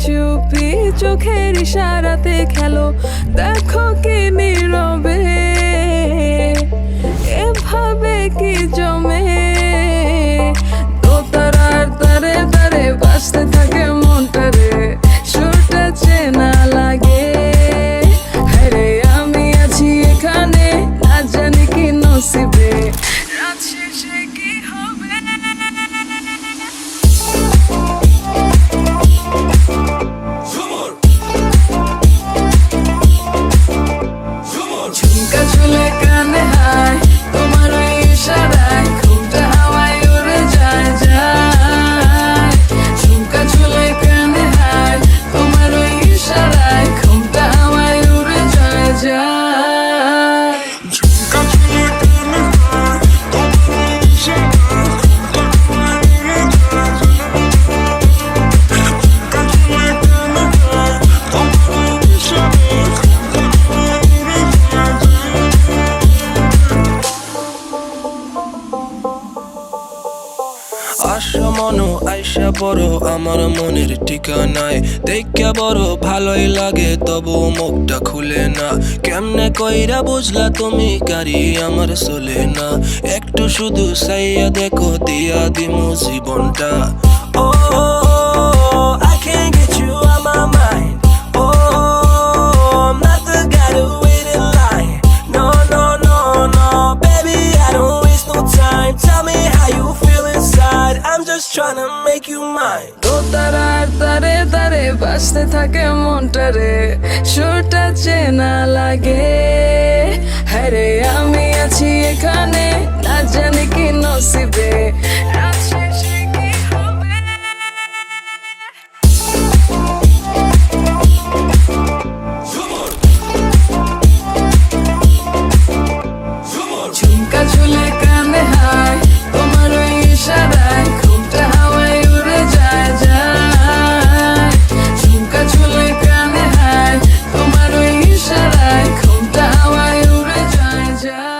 চুপি চোখের ইশারাতে খেলো, দেখো কি নীরবে এভাবে কি জমে। দোতারার তারে তারে বাজতে থাকে মনটারে, সুরটা চেনা লাগে। হ্যারে আমি আছি এখানে, না জানি কি নসিবে, রাত শেষে কি হবে। ঝুমকা ঝুলে কানে হায়, তোমার ওই ইশারায় ঘুমটা হাওয়ায় উড়ে যায় যায়। ঝুমকা ঝুলে কানে হায়, তোমার ওই ইশারায় ঘুমটা হাওয়ায় উড়ে যায় যায়। ঝুমকা ঝুলে কানে হায়, তোমার ওই ইশারায় ঘুমটা হাওয়ায় উড়ে যায় যায়। ঝুমকা ঝুলে কানে হায়, তোমার ওই ইশারায় ঘুমটা হাওয়ায় উড়ে যায় যায়। আশা মনো আইসা বড় আমার মনের ঠিকানায়, দেখা বড় ভালোই লাগে তবু মুখটা খুলে না। কেমনে কইরা বুঝলা তুমি কারি আমার চলে না, একটু শুধু চাইয়া দেখো দিয়া দিমু জীবনটা। ও I can't get you out my mind. Oh, I'm not the guy to wait in line. No, no, no, no, baby, I don't waste no time. Tell me how you feel inside. I'm just trying to make you mine. দোতারার তারে তারে বাজতে থাকে মনটারে, সুরটা চেনা লাগে। হ্যারে আমি আছি এখানে, না জানি কি নসিবে, রাত শেষে কি হবে। ঝুমকা ঝুলে কানে হায়, তোমার ওই ইশারায় ঘুমটা হাওয়ায় উড়ে যায় যায়। ঝুমকা ঝুলে কানে হায়, তোমার ওই ইশারায় ঘুমটা হাওয়ায় উড়ে যায় যায়।